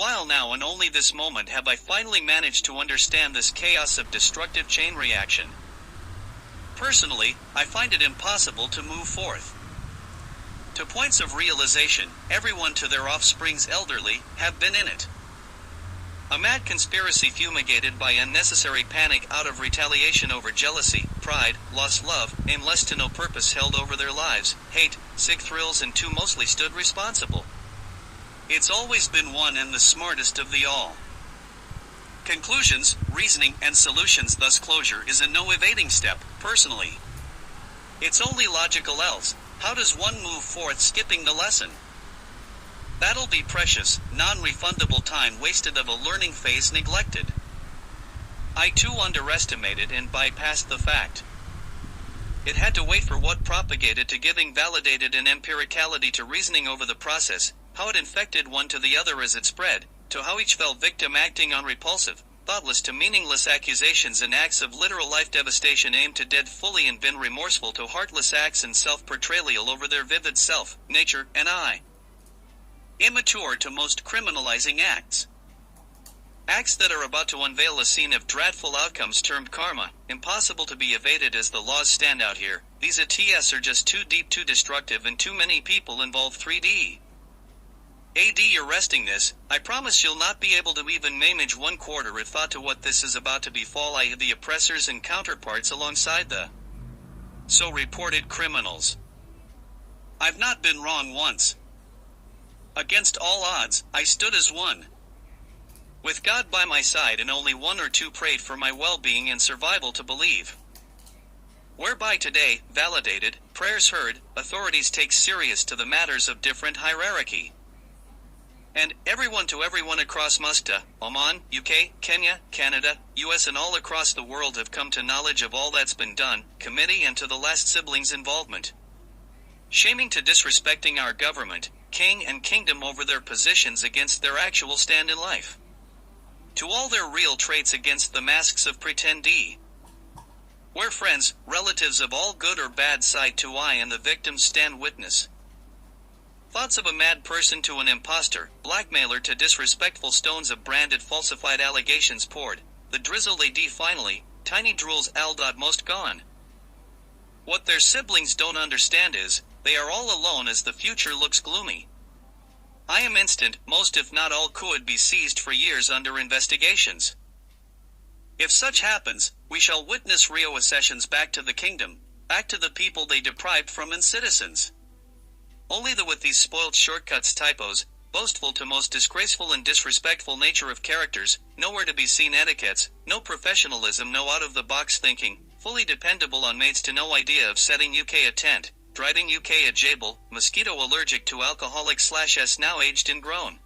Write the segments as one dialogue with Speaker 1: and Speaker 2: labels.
Speaker 1: while now, and only this moment have I finally managed to understand this chaos of destructive chain reaction. Personally, I find it impossible to move forth. To points of realization, everyone to their offspring's elderly, have been in it. A mad conspiracy fumigated by unnecessary panic out of retaliation over jealousy, pride, lost love, aimless to no purpose held over their lives, hate, sick thrills, and two mostly stood responsible. It's always been one and the smartest of the all. Conclusions, reasoning, and solutions, thus closure is a no evading step, personally. It's only logical, else how does one move forth skipping the lesson? That'll be precious, non-refundable time wasted of a learning phase neglected. I too underestimated and bypassed the fact. It had to wait for what propagated to giving validated and empiricality to reasoning over the process, how it infected one to the other as it spread, to how each fell victim acting on repulsive, thoughtless to meaningless accusations and acts of literal life devastation aimed to dead fully and been remorseful to heartless acts and self-portrayal over their vivid self, nature, and I. Immature to most criminalizing acts. Acts that are about to unveil a scene of dreadful outcomes termed karma, impossible to be evaded as the laws stand out here. These ATS are just too deep, too destructive, and too many people involved. 3D. AD, you're resting this, I promise you'll not be able to even manage 1/4 if thought to what this is about to befall I the oppressors and counterparts alongside the so reported criminals. I've not been wrong once. Against all odds, I stood as one. With God by my side and only one or two prayed for my well-being and survival to believe. Whereby today, validated, prayers heard, authorities take serious to the matters of different hierarchy. And everyone to everyone across Muscat, Oman, UK, Kenya, Canada, US and all across the world have come to knowledge of all that's been done, committee and to the last siblings' involvement. Shaming to disrespecting our government, king and kingdom over their positions against their actual stand in life. To all their real traits against the masks of pretendee. Where friends, relatives of all good or bad side to eye and the victims stand witness. Thoughts of a mad person to an imposter, blackmailer to disrespectful stones of branded falsified allegations poured, the drizzled AD finally, tiny drools most gone. What their siblings don't understand is, they are all alone as the future looks gloomy. I am instant, most if not all could be seized for years under investigations. If such happens, we shall witness reaccessions back to the kingdom, back to the people they deprived from and citizens. Only with these spoilt shortcuts, typos, boastful to most disgraceful and disrespectful nature of characters, nowhere to be seen etiquettes, no professionalism, no out-of-the-box thinking, fully dependable on mates to no idea of setting UK a tent, driving UK a jable, mosquito allergic to alcoholic/s now aged and grown.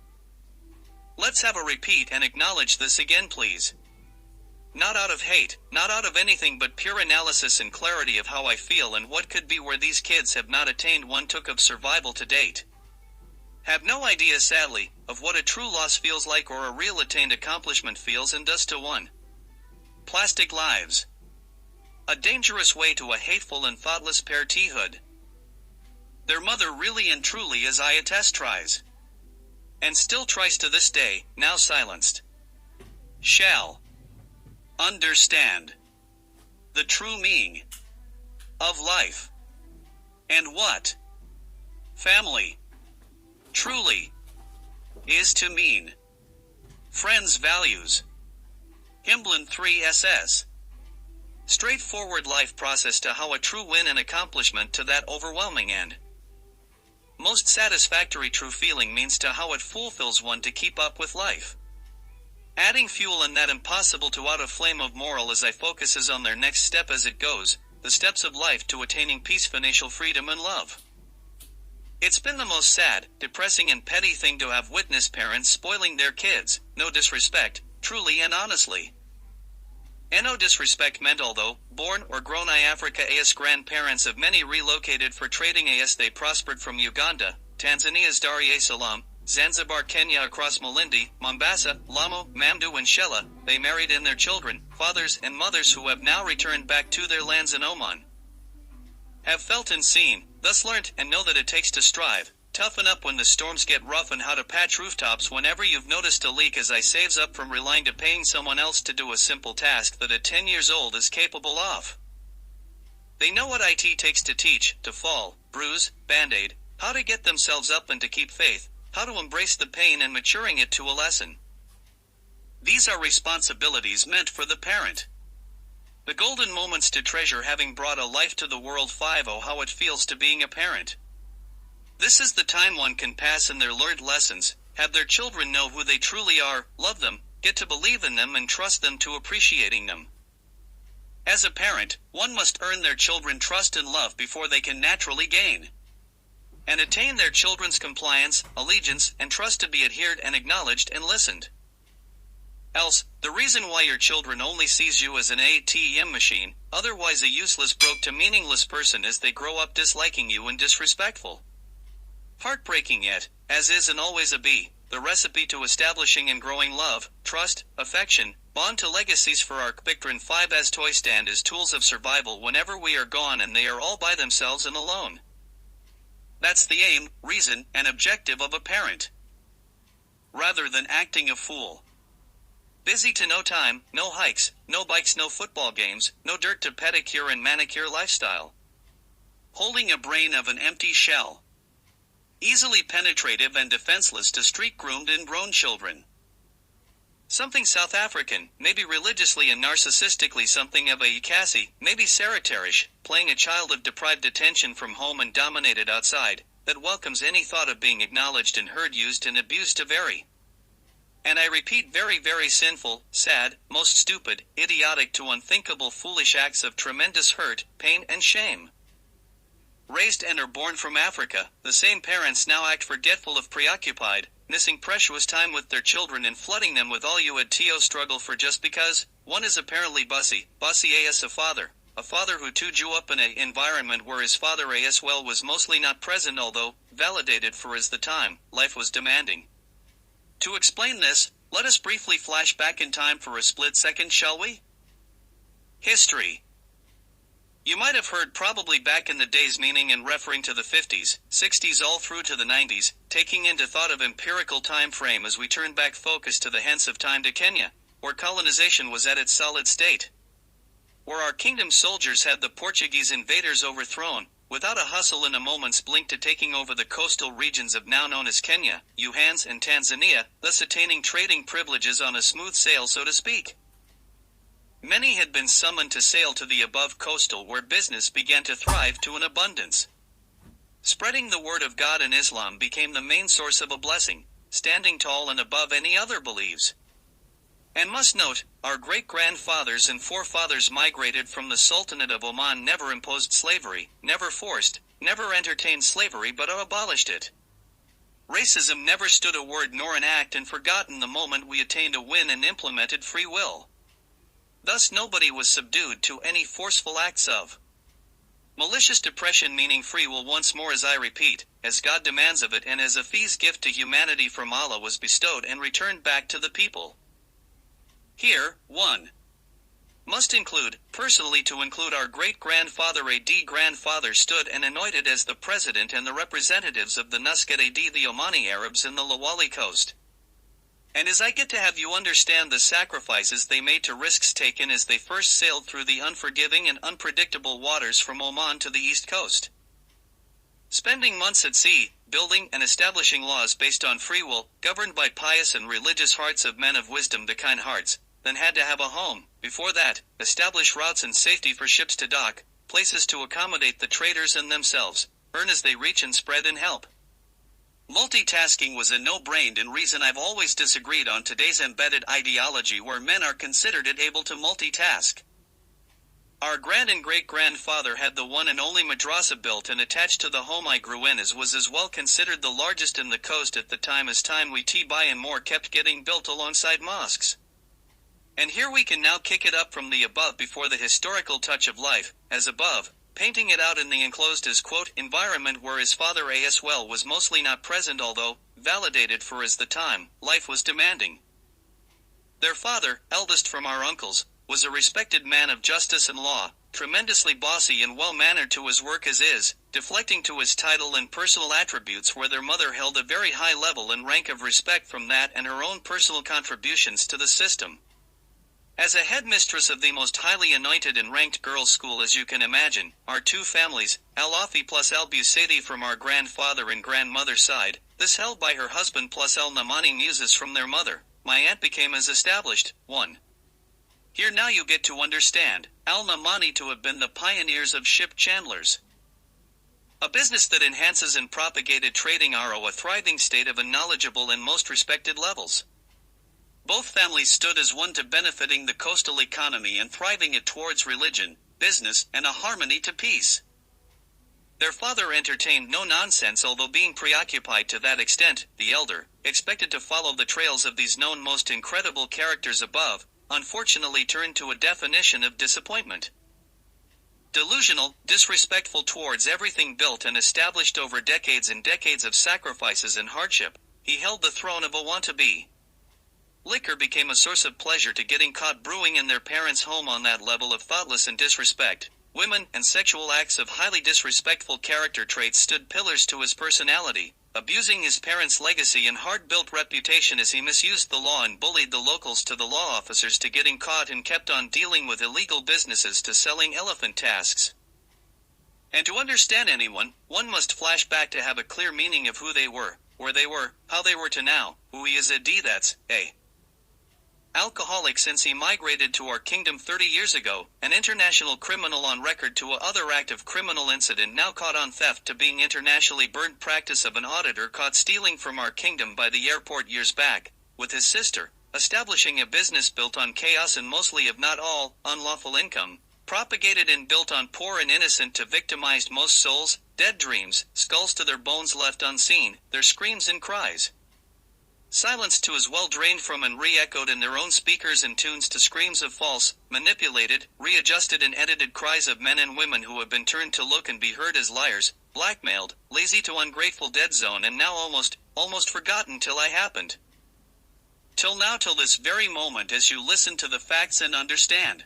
Speaker 1: Let's have a repeat and acknowledge this again, please. Not out of hate, not out of anything but pure analysis and clarity of how I feel and what could be where these kids have not attained one took of survival to date. Have no idea, sadly, of what a true loss feels like or a real attained accomplishment feels and does to one. Plastic lives. A dangerous way to a hateful and thoughtless parenthood. Their mother really and truly is I attest tries. And still tries to this day, now silenced. Shall understand the true meaning of life and what family truly is to mean. Friends values. Himblin 3SS. Straightforward life process to how a true win and accomplishment to that overwhelming and most satisfactory true feeling means to how it fulfills one to keep up with life. Adding fuel in that impossible to out of flame of moral as I focuses on their next step as it goes, the steps of life to attaining peace, financial freedom and love. It's been the most sad, depressing and petty thing to have witnessed parents spoiling their kids, no disrespect, truly and honestly. And no disrespect meant although, born or grown in Africa as grandparents of many relocated for trading as they prospered from Uganda, Tanzania's Dar es Salaam, Zanzibar, Kenya across Malindi, Mombasa, Lamu, Mamdu and Shela, they married in their children, fathers and mothers who have now returned back to their lands in Oman. Have felt and seen, thus learnt and know that it takes to strive, toughen up when the storms get rough, and how to patch rooftops whenever you've noticed a leak, as I saves up from relying to paying someone else to do a simple task that at 10 years old is capable of. They know what it takes to teach, to fall, bruise, band-aid, how to get themselves up and to keep faith, how to embrace the pain and maturing it to a lesson. These are responsibilities meant for the parent. The golden moments to treasure, having brought a life to the world. 5. Oh, how it feels to being a parent. This is the time one can pass in their learned lessons, have their children know who they truly are, love them, get to believe in them, and trust them to appreciating them. As a parent, one must earn their children trust and love before they can naturally gain and attain their children's compliance, allegiance, and trust to be adhered and acknowledged and listened. Else, the reason why your children only sees you as an ATM machine, otherwise a useless, broke to meaningless person, as they grow up disliking you and disrespectful. Heartbreaking yet, as is and always a be, the recipe to establishing and growing love, trust, affection, bond to legacies for our Victrin 5 as toy stand as tools of survival whenever we are gone and they are all by themselves and alone. That's the aim, reason, and objective of a parent. Rather than acting a fool. Busy to no time, no hikes, no bikes, no football games, no dirt to pedicure and manicure lifestyle. Holding a brain of an empty shell. Easily penetrative and defenseless to street-groomed ingrown children. Something South African, maybe religiously and narcissistically something of a Cassie, maybe Sarah-terish, playing a child of deprived attention from home and dominated outside, that welcomes any thought of being acknowledged and heard, used and abused to very. And I repeat, very, very sinful, sad, most stupid, idiotic to unthinkable foolish acts of tremendous hurt, pain and shame. Raised and are born from Africa, the same parents now act forgetful of preoccupied, missing precious time with their children and flooding them with all you had to struggle for just because. One is apparently bossy as a father who grew up in an environment where his father as well was mostly not present, although validated for as the time life was demanding. To explain this, let us briefly flash back in time for a split second, shall we? History. You might have heard probably back in the days, meaning and referring to the 50s, 60s all through to the 90s, taking into thought of empirical time frame as we turn back focus to the hence of time to Kenya, where colonization was at its solid state. Where our kingdom's soldiers had the Portuguese invaders overthrown, without a hustle in a moment's blink, to taking over the coastal regions of now known as Kenya, Uganda and Tanzania, thus attaining trading privileges on a smooth sail, so to speak. Many had been summoned to sail to the above coastal, where business began to thrive to an abundance. Spreading the word of God and Islam became the main source of a blessing, standing tall and above any other beliefs. And must note, our great-grandfathers and forefathers migrated from the Sultanate of Oman, never imposed slavery, never forced, never entertained slavery, but abolished it. Racism never stood a word nor an act, and forgotten the moment we attained a win and implemented free will. Thus nobody was subdued to any forceful acts of malicious depression, meaning free will once more, as I repeat, as God demands of it and as a fee's gift to humanity from Allah was bestowed and returned back to the people. Here, 1. Must include, personally to include our great-grandfather grandfather stood and anointed as the president and the representatives of the Nuskat the Omani Arabs in the Lawali coast. And as I get to have you understand the sacrifices they made to risks taken as they first sailed through the unforgiving and unpredictable waters from Oman to the east coast. Spending months at sea, building and establishing laws based on free will, governed by pious and religious hearts of men of wisdom to kind hearts, then had to have a home, before that, establish routes and safety for ships to dock, places to accommodate the traders and themselves, earn as they reach and spread and help. Multitasking was a no-brained and reason I've always disagreed on today's embedded ideology where men are considered able to multitask. Our grand and great-grandfather had the one and only madrasa built and attached to the home I grew in, as was as well considered the largest in the coast at the time as time we by and more kept getting built alongside mosques. And here we can now kick it up from the above before the historical touch of life, as above, painting it out in the enclosed as quote, environment where his father as well was mostly not present, although validated for as the time life was demanding. Their father, eldest from our uncles, was a respected man of justice and law, tremendously bossy and well-mannered to his work as is, deflecting to his title and personal attributes where their mother held a very high level and rank of respect from that and her own personal contributions to the system. As a headmistress of the most highly anointed and ranked girls' school as you can imagine, our two families, Al-Afi plus Al-Busadi from our grandfather and grandmother's side, this held by her husband plus Al-Namani muses from their mother, my aunt became as established, 1. Here now you get to understand, Al-Namani to have been the pioneers of ship chandlers. A business that enhances and propagated trading a thriving state of knowledgeable and most respected levels. Both families stood as one to benefiting the coastal economy and thriving it towards religion, business, and a harmony to peace. Their father entertained no nonsense, although being preoccupied to that extent, the elder, expected to follow the trails of these known most incredible characters above, unfortunately turned to a definition of disappointment. Delusional, disrespectful towards everything built and established over decades and decades of sacrifices and hardship, he held the throne of a want-to-be. Liquor became a source of pleasure to getting caught brewing in their parents' home on that level of thoughtless and disrespect. Women and sexual acts of highly disrespectful character traits stood pillars to his personality, abusing his parents' legacy and hard-built reputation as he misused the law and bullied the locals to the law officers to getting caught and kept on dealing with illegal businesses to selling elephant tusks. And to understand anyone, one must flash back to have a clear meaning of who they were, where they were, how they were to now, who he is that's a alcoholic since he migrated to our kingdom 30 years ago, an international criminal on record to a other active criminal incident now caught on theft to being internationally burned practice of an auditor caught stealing from our kingdom by the airport years back, with his sister, establishing a business built on chaos and mostly if not all, unlawful income, propagated and built on poor and innocent to victimized most souls, dead dreams, skulls to their bones left unseen, their screams and cries. Silenced to as well drained from and re-echoed in their own speakers and tunes to screams of false, manipulated, readjusted and edited cries of men and women who have been turned to look and be heard as liars, blackmailed, lazy to ungrateful dead zone and now almost forgotten till I happened. Till now, till this very moment as you listen to the facts and understand.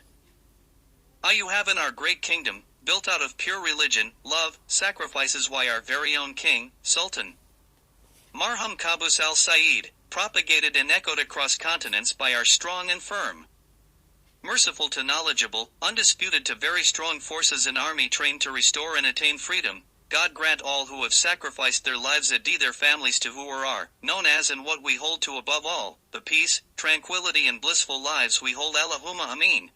Speaker 1: You have in our great kingdom, built out of pure religion, love, sacrifices why our very own king, Sultan Marhum Qaboos al-Said, propagated and echoed across continents by our strong and firm, merciful to knowledgeable, undisputed to very strong forces and army trained to restore and attain freedom, God grant all who have sacrificed their lives their families to who are, known as and what we hold to above all, the peace, tranquility and blissful lives we hold Allahumma Ameen.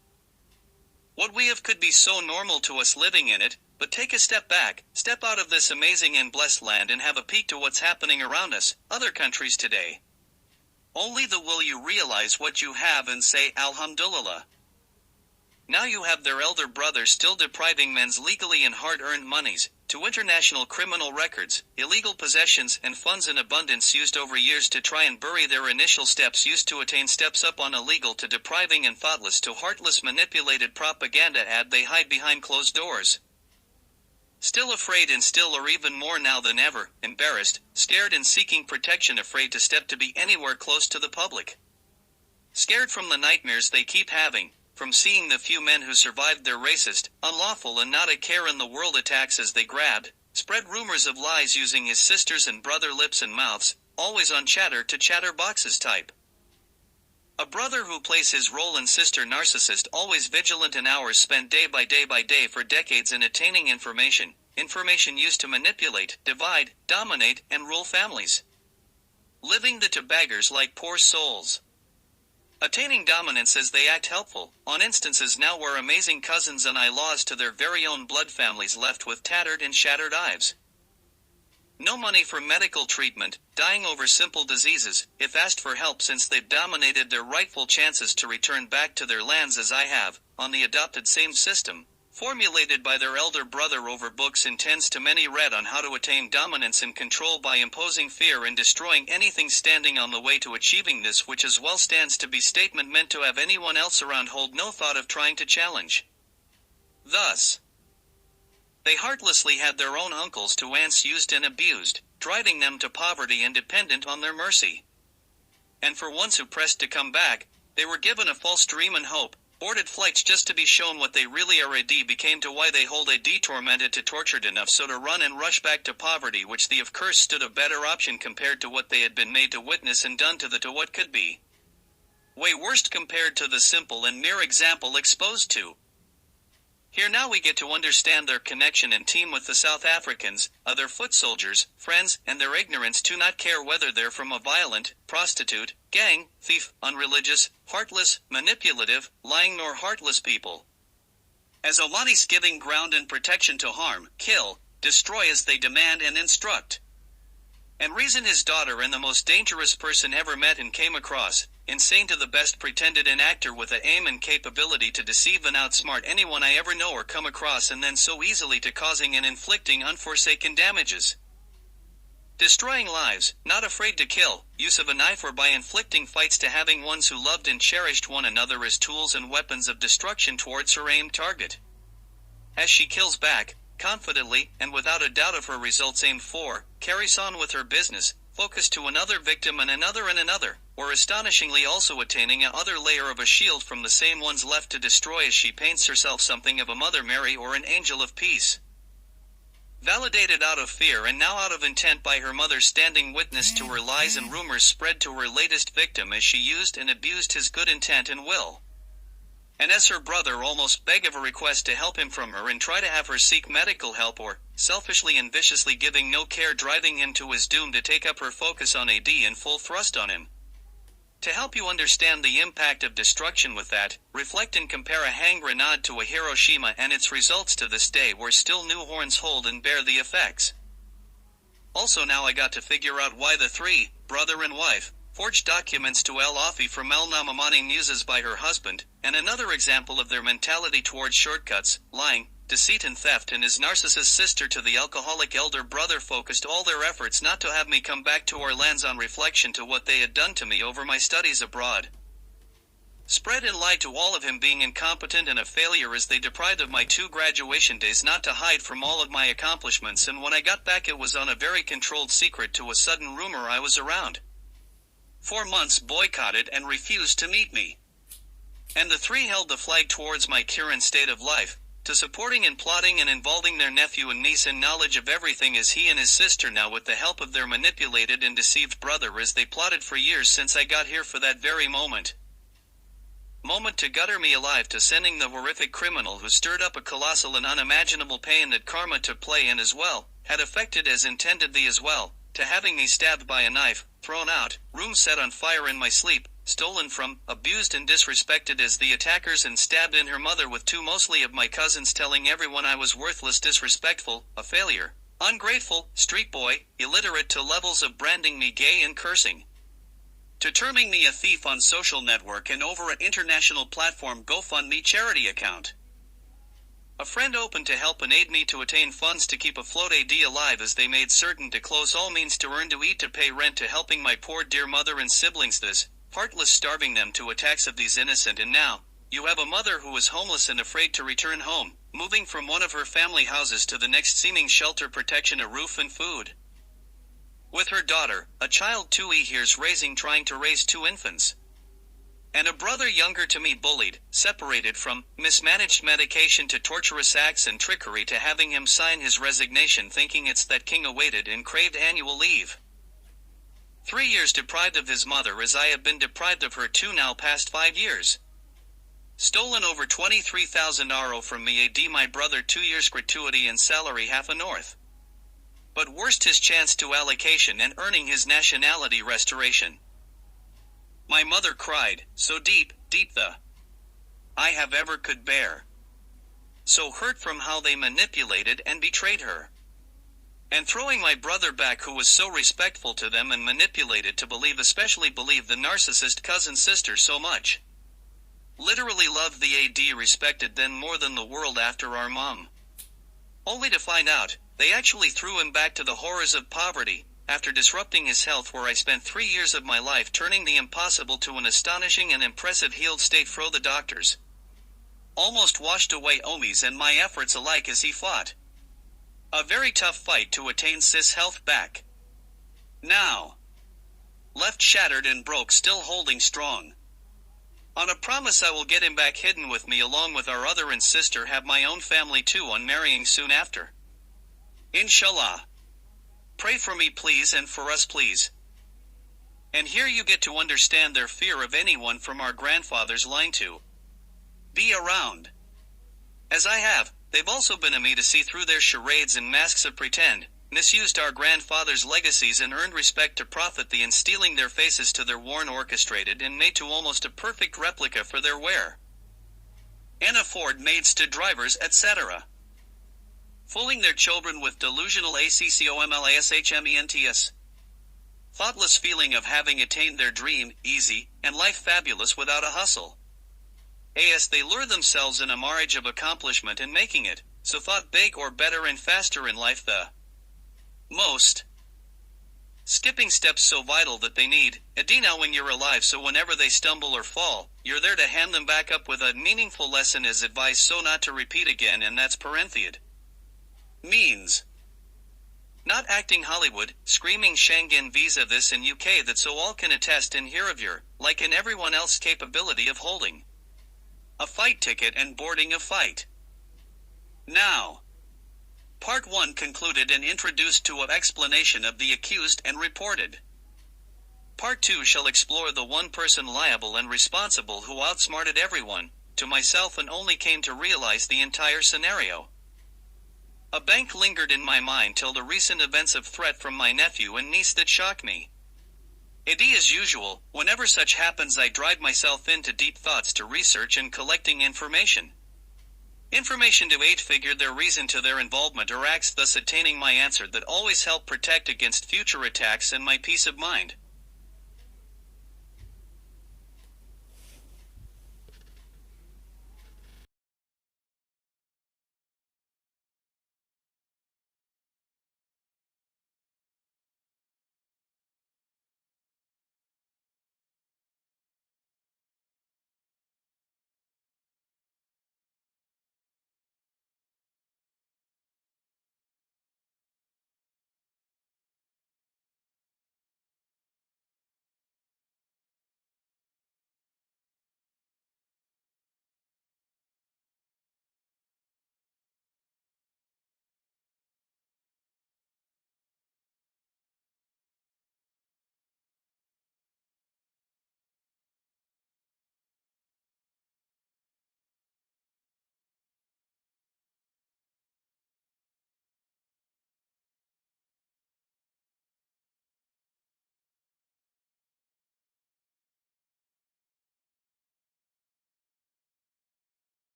Speaker 1: What we have could be so normal to us living in it, but take a step back, step out of this amazing and blessed land and have a peek to what's happening around us, other countries today. Only then will you realize what you have and say Alhamdulillah. Now you have their elder brother still depriving men's legally and hard-earned monies, to international criminal records, illegal possessions and funds in abundance used over years to try and bury their initial steps used to attain steps up on illegal to depriving and thoughtless to heartless manipulated propaganda ad they hide behind closed doors. Still afraid and still or even more now than ever, embarrassed, scared and seeking protection afraid to step to be anywhere close to the public. Scared from the nightmares they keep having, from seeing the few men who survived their racist, unlawful and not a care in the world attacks as they grabbed, spread rumors of lies using his sisters and brother lips and mouths, always on chatter to chatter boxes type. A brother who plays his role in sister narcissist always vigilant and hours spent day by day for decades in attaining information used to manipulate, divide, dominate, and rule families. Living the to beggars like poor souls. Attaining dominance as they act helpful, on instances now where amazing cousins and in-laws to their very own blood families left with tattered and shattered lives. No money for medical treatment, dying over simple diseases, if asked for help since they've dominated their rightful chances to return back to their lands as I have, on the adopted same system, formulated by their elder brother over books intends to many read on how to attain dominance and control by imposing fear and destroying anything standing on the way to achieving this which as well stands to be statement meant to have anyone else around hold no thought of trying to challenge. Thus, they heartlessly had their own uncles to aunts used and abused, driving them to poverty and dependent on their mercy. And for ones who pressed to come back, they were given a false dream and hope, Boarded flights just to be shown what they really are. AD became to why they hold AD tormented to tortured enough so to run and rush back to poverty, which the of course stood a better option compared to what they had been made to witness and done to what could be way worst compared to the simple and mere example exposed to. Here now we get to understand their connection and team with the South Africans, other foot soldiers, friends, and their ignorance to not care whether they're from a violent, prostitute, gang, thief, unreligious, heartless, manipulative, lying nor heartless people. As Omani's giving ground and protection to harm, kill, destroy as they demand and instruct. And reason his daughter and the most dangerous person ever met and came across, insane to the best pretended an actor with a aim and capability to deceive and outsmart anyone I ever know or come across, and then so easily to causing and inflicting unforsaken damages. Destroying lives, not afraid to kill, use of a knife or by inflicting fights to having ones who loved and cherished one another as tools and weapons of destruction towards her aimed target. As she kills back, confidently, and without a doubt of her results aimed for, carries on with her business, focused to another victim and another, or astonishingly also attaining a other layer of a shield from the same ones left to destroy as she paints herself something of a Mother Mary or an angel of peace. Validated out of fear and now out of intent by her mother standing witness to her lies and rumors spread to her latest victim as she used and abused his good intent and will. And as her brother almost beg of a request to help him from her and try to have her seek medical help, or, selfishly and viciously giving no care, driving him to his doom to take up her focus on AD in full thrust on him. To help you understand the impact of destruction with that, reflect and compare a hand grenade to a Hiroshima and its results to this day where still new horns hold and bear the effects. Also now I got to figure out why the three, brother and wife, forged documents to El Afi from El Namamani Muses by her husband, and another example of their mentality towards shortcuts, lying, deceit and theft, and his narcissist sister to the alcoholic elder brother focused all their efforts not to have me come back to our lands on reflection to what they had done to me over my studies abroad. Spread and lied to all of him being incompetent and a failure as they deprived of my 2 graduation days not to hide from all of my accomplishments, and when I got back it was on a very controlled secret to a sudden rumor I was around. 4 months boycotted and refused to meet me. And the 3 held the flag towards my current state of life, to supporting and plotting and involving their nephew and niece in knowledge of everything as he and his sister now with the help of their manipulated and deceived brother as they plotted for years since I got here for that very moment to gutter me alive, to sending the horrific criminal who stirred up a colossal and unimaginable pain that karma took play in as well, had affected as intended thee as well, to having me stabbed by a knife, thrown out, room set on fire in my sleep, stolen from, abused and disrespected as the attackers, and stabbed in her mother with 2 mostly of my cousins, telling everyone I was worthless, disrespectful, a failure, ungrateful, street boy, illiterate, to levels of branding me gay and cursing, to terming me a thief on social network and over an international platform GoFundMe charity account. A friend opened to help and aid me to attain funds to keep afloat AD alive as they made certain to close all means to earn, to eat, to pay rent, to helping my poor dear mother and siblings, this, heartless, starving them to attacks of these innocent. And now, you have a mother who is homeless and afraid to return home, moving from one of her family houses to the next, seeming shelter, protection, a roof and food. With her daughter, a child 2 years raising, trying to raise 2 infants. And a brother younger to me bullied, separated from, mismanaged medication to torturous acts and trickery, to having him sign his resignation thinking it's that king awaited and craved annual leave. 3 years deprived of his mother as I have been deprived of her 2 now past 5 years. Stolen over 23,000 euro from me, AD my brother 2 years gratuity and salary half a north. But worst his chance to allocation and earning his nationality restoration. My mother cried, so deep, deep the I have ever could bear. So hurt from how they manipulated and betrayed her. And throwing my brother back, who was so respectful to them and manipulated to believe, especially believe the narcissist cousin sister so much. Literally loved the AD, respected then more than the world after our mom. Only to find out, they actually threw him back to the horrors of poverty, after disrupting his health, where I spent 3 years of my life turning the impossible to an astonishing and impressive healed state. Fro the doctors almost washed away Omi's and my efforts alike as he fought a very tough fight to attain cis health back. Now, left shattered and broke, still holding strong. On a promise I will get him back hidden with me along with our other and sister, have my own family too on marrying soon after. Inshallah. Pray for me please, and for us please. And here you get to understand their fear of anyone from our grandfather's line to be around. As I have, they've also been a me to see through their charades and masks of pretend, misused our grandfather's legacies and earned respect to profit the in stealing their faces to their worn orchestrated and made to almost a perfect replica for their wear. And afford maids to drivers, etc. Fooling their children with delusional accomplishments. Thoughtless feeling of having attained their dream, easy, and life fabulous without a hustle. As they lure themselves in a marriage of accomplishment and making it, so thought big or better and faster in life the most. Skipping steps so vital that they need, Adina when you're alive, so whenever they stumble or fall, you're there to hand them back up with a meaningful lesson as advised so not to repeat again, and that's parentheid. Means. Not acting Hollywood, screaming Schengen visa this in UK that so all can attest and hear of your, like in everyone else, capability of holding a fight ticket and boarding a fight. Now. Part 1 concluded and introduced to an explanation of the accused and reported. Part 2 shall explore the one person liable and responsible who outsmarted everyone, to myself, and only came to realize the entire scenario. A bank lingered in my mind till the recent events of threat from my nephew and niece that shocked me. As usual, whenever such happens I drive myself into deep thoughts to research and collecting information. Information to aid figure their reason to their involvement or acts, thus attaining my answer that always help protect against future attacks and my peace of mind.